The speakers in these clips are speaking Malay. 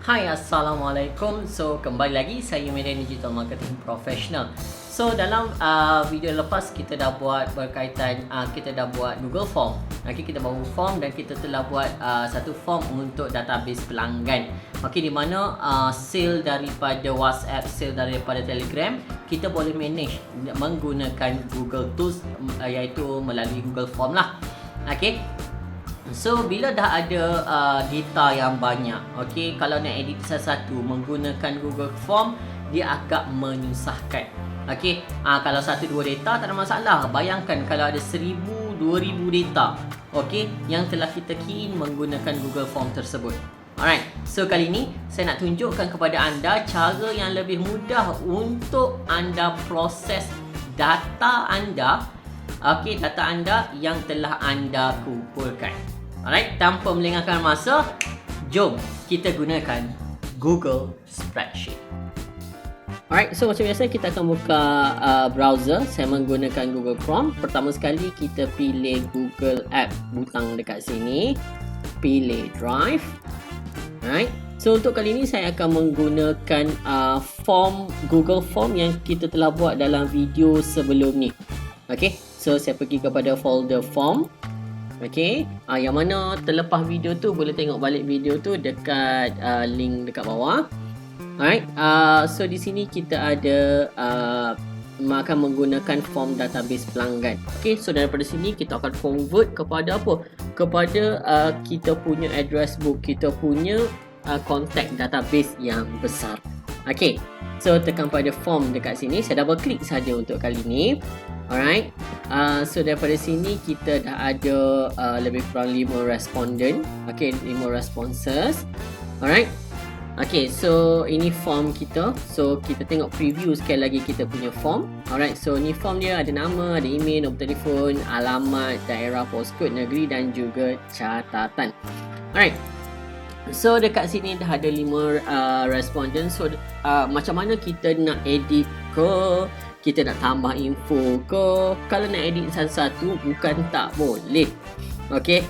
Hai, Assalamualaikum. So, kembali lagi saya Medan Digital Marketing Professional. So, dalam video lepas kita dah buat berkaitan, kita dah buat Google Form. Okay, kita bawa form dan kita telah buat satu form untuk database pelanggan. Okay, di mana sale daripada WhatsApp, sale daripada Telegram, kita boleh manage menggunakan Google Tools, iaitu melalui Google Form lah. Okay. So, bila dah ada data yang banyak, okay, kalau nak edit satu-satu menggunakan Google Form, dia agak menyusahkan. Okay, kalau 1-2 data tak ada masalah. Bayangkan kalau ada 1000-2000 data, okay, yang telah kita key in menggunakan Google Form tersebut. Alright, so kali ini saya nak tunjukkan kepada anda cara yang lebih mudah untuk anda proses data anda, okay, data anda yang telah anda kumpulkan. Alright, tanpa melengahkan masa, jom kita gunakan Google Spreadsheet. Alright, so macam biasa kita akan buka browser. Saya menggunakan Google Chrome. Pertama sekali kita pilih Google App, butang dekat sini. Pilih Drive. Alright, so untuk kali ini saya akan menggunakan form Google Form yang kita telah buat dalam video sebelum ni. Okay, so saya pergi kepada folder Form. Okay, yang mana terlepas video tu boleh tengok balik video tu dekat link dekat bawah. Alright, so di sini kita ada akan menggunakan form database pelanggan. Okay, so daripada sini kita akan convert kepada apa? Kepada kita punya address book, kita punya contact database yang besar. Okay, so tekan pada form dekat sini. Saya double klik saja untuk kali ni. Alright, so daripada sini kita dah ada lebih kurang 5 respondent. Okay, 5 responses. Alright, okay, so ini form kita. So kita tengok preview sekali lagi kita punya form. Alright, so ni form dia ada nama, ada email, nombor telefon, alamat, daerah, postcode, negeri dan juga catatan. Alright, so dekat sini dah ada 5 respondent. So macam mana kita nak edit ke, kita nak tambah info ke? Kalau nak edit satu-satu bukan tak boleh. Okey.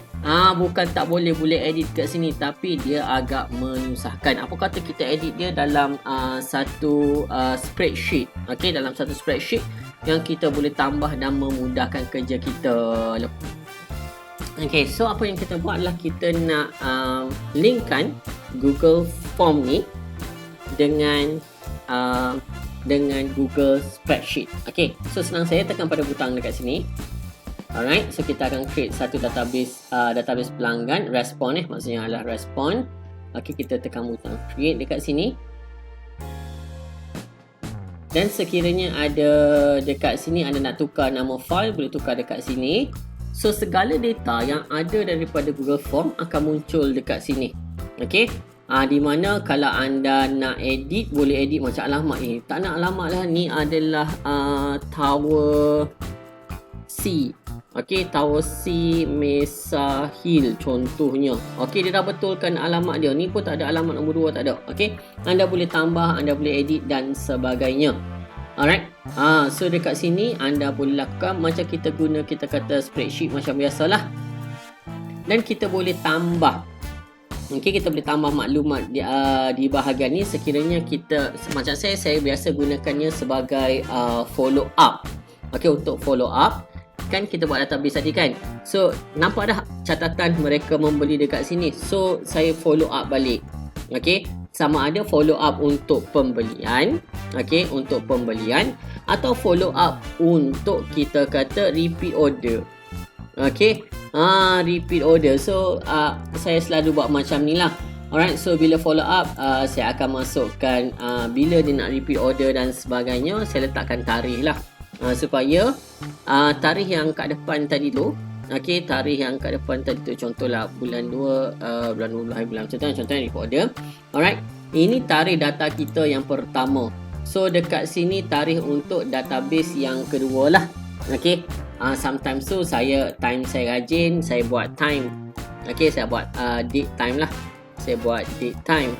Bukan tak boleh, boleh edit kat sini, tapi dia agak menyusahkan. Apa kata kita edit dia dalam satu spreadsheet. Okey, dalam satu spreadsheet yang kita boleh tambah dan memudahkan kerja kita. Okey, so apa yang kita buat adalah kita nak linkkan Google Form ni dengan Google Spreadsheet. Okay, so senang saya tekan pada butang dekat sini. Alright, so kita akan create satu database pelanggan, respond maksudnya adalah respond. Okay, kita tekan butang create dekat sini. Dan sekiranya ada dekat sini anda nak tukar nama file, boleh tukar dekat sini. So segala data yang ada daripada Google Form akan muncul dekat sini. Okay, di mana kalau anda nak edit, boleh edit macam alamat ni. Tak nak alamat lah, ni adalah Tower C. Okay, Tower C Mesa Hill contohnya. Okay, dia dah betulkan alamat dia. Ni pun tak ada alamat nombor 2, tak ada. Okay, anda boleh tambah, anda boleh edit dan sebagainya. Alright, so dekat sini anda boleh lakukan macam kita guna, kita kata spreadsheet macam biasalah. Dan kita boleh tambah. Okay, kita boleh tambah maklumat di bahagian ni sekiranya kita, macam saya biasa gunakannya sebagai follow up. Okay, untuk follow up kan kita buat database tadi kan. So nampak dah catatan mereka membeli dekat sini. So saya follow up balik. Okay, sama ada follow up untuk pembelian, okay, untuk pembelian, atau follow up untuk kita kata repeat order. Okay, repeat order. So saya selalu buat macam ni lah. Alright, so bila follow up, saya akan masukkan bila dia nak repeat order dan sebagainya. Saya letakkan tarikh lah, supaya tarikh yang kat depan tadi tu, okay, tarikh yang kat depan tadi tu, contohlah bulan 2, bulan 12 bulan macam tu, contohnya repeat order. Alright, ini tarikh data kita yang pertama. So dekat sini tarikh untuk database yang kedua lah. Okay, sometimes tu time saya rajin, saya buat time. Okay, saya buat date time lah. Saya buat date time.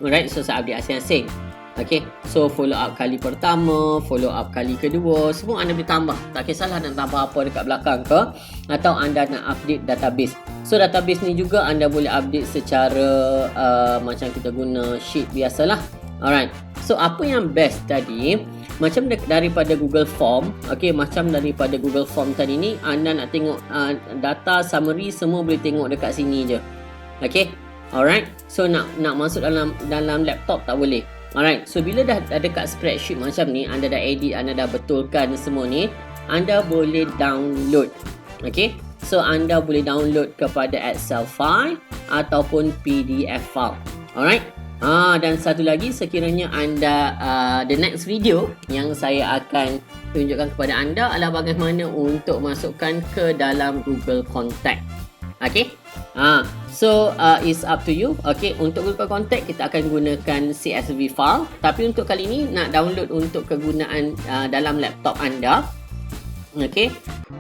Alright, so saya update asing-asing. Okay, so follow up kali pertama, follow up kali kedua, semua anda boleh tambah. Tak kisahlah nak tambah apa dekat belakang ke, atau anda nak update database. So database ni juga anda boleh update secara macam kita guna sheet biasalah. Alright. So apa yang best tadi, macam daripada Google Form, okey, macam daripada Google Form tadi ni, anda nak tengok data summary semua boleh tengok dekat sini je. Okey. Alright. So nak masuk dalam laptop tak boleh. Alright. So bila dah dekat spreadsheet macam ni, anda dah edit, anda dah betulkan semua ni, anda boleh download. Okey. So anda boleh download kepada Excel file ataupun PDF file. Alright. Dan satu lagi, sekiranya anda the next video yang saya akan tunjukkan kepada anda adalah bagaimana untuk masukkan ke dalam Google Contact. Okay. So it's up to you. Okay, untuk Google Contact kita akan gunakan CSV file, tapi untuk kali ini nak download untuk kegunaan dalam laptop anda. Okay,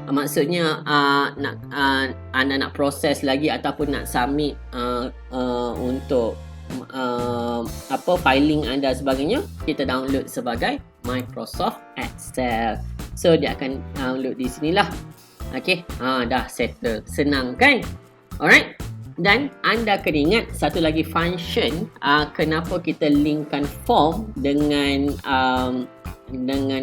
maksudnya anda nak proses lagi ataupun nak submit untuk filing anda sebagainya, kita download sebagai Microsoft Excel. So dia akan download di sinilah. Okay, dah settle, senang kan? Alright. Dan anda kena ingat satu lagi function, kenapa kita linkkan form dengan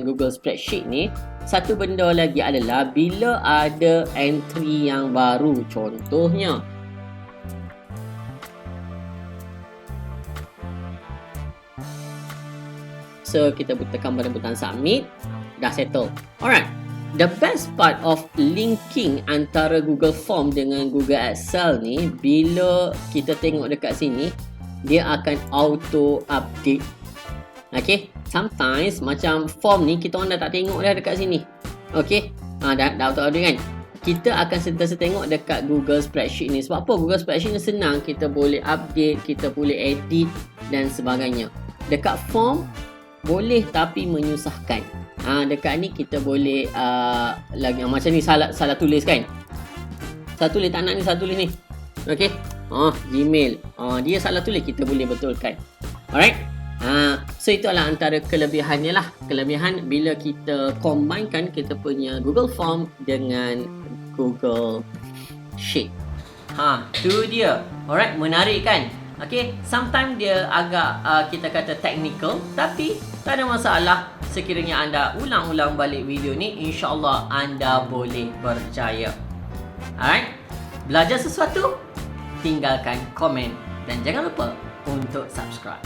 Google Spreadsheet ni. Satu benda lagi adalah bila ada entry yang baru, contohnya so kita tekan pada butang submit, dah settle. Alright. The best part of linking antara Google Form dengan Google Excel ni, bila kita tengok dekat sini, dia akan auto update. Okay, sometimes macam form ni kita orang dah tak tengok dah dekat sini. Okay, dah auto update kan. Kita akan sentiasa tengok dekat Google Spreadsheet ni. Sebab apa? Google Spreadsheet ni senang, kita boleh update, kita boleh edit dan sebagainya. Dekat form boleh tapi menyusahkan. Dekat ni kita boleh lagi macam ni, salah tulis kan. Salah tulis, tak nak ni, salah tulis ni. Okey. Gmail. Dia salah tulis, kita boleh betulkan. Alright. So itu adalah antara kelebihannya lah. Kelebihan bila kita combinekan kita punya Google Form dengan Google Sheet. Tu dia. Alright, menarik kan? Okay, sometimes dia agak kita kata technical, tapi tak ada masalah. Sekiranya anda ulang-ulang balik video ni, insyaAllah anda boleh berjaya. Alright, belajar sesuatu? Tinggalkan komen dan jangan lupa untuk subscribe.